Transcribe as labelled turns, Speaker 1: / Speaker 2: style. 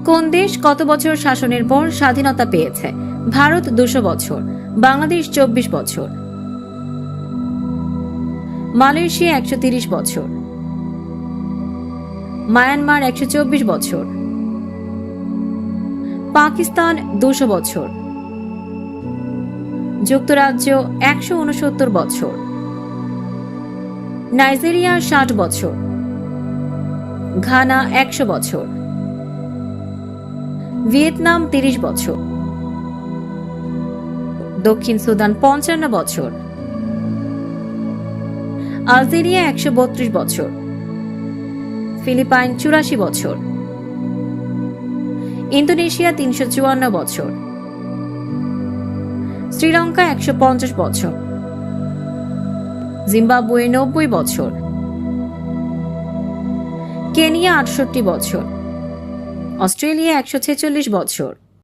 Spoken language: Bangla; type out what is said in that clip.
Speaker 1: কোন দেশ কত বছর শাসনের পর স্বাধীনতা পেয়েছে? ভারত 200 বছর, বাংলাদেশ 24 বছর, মালয়েশিয়া 130 বছর, মায়ানমার 124 বছর, পাকিস্তান 200 বছর, যুক্তরাজ্য 169 বছর, নাইজেরিয়া 60 বছর, ঘানা 100 বছর, ভিয়েতনাম 30 বছর, দক্ষিণ সুদান 55 বছর, আলজেরিয়া 132 বছর, ফিলিপাইন 84 বছর, ইন্দোনেশিয়া 354 বছর, শ্রীলঙ্কা 150 বছর, জিম্বাবুয়ে 90 বছর, কেনিয়া 68 বছর, অস্ট্রেলিয়া 146 বছর।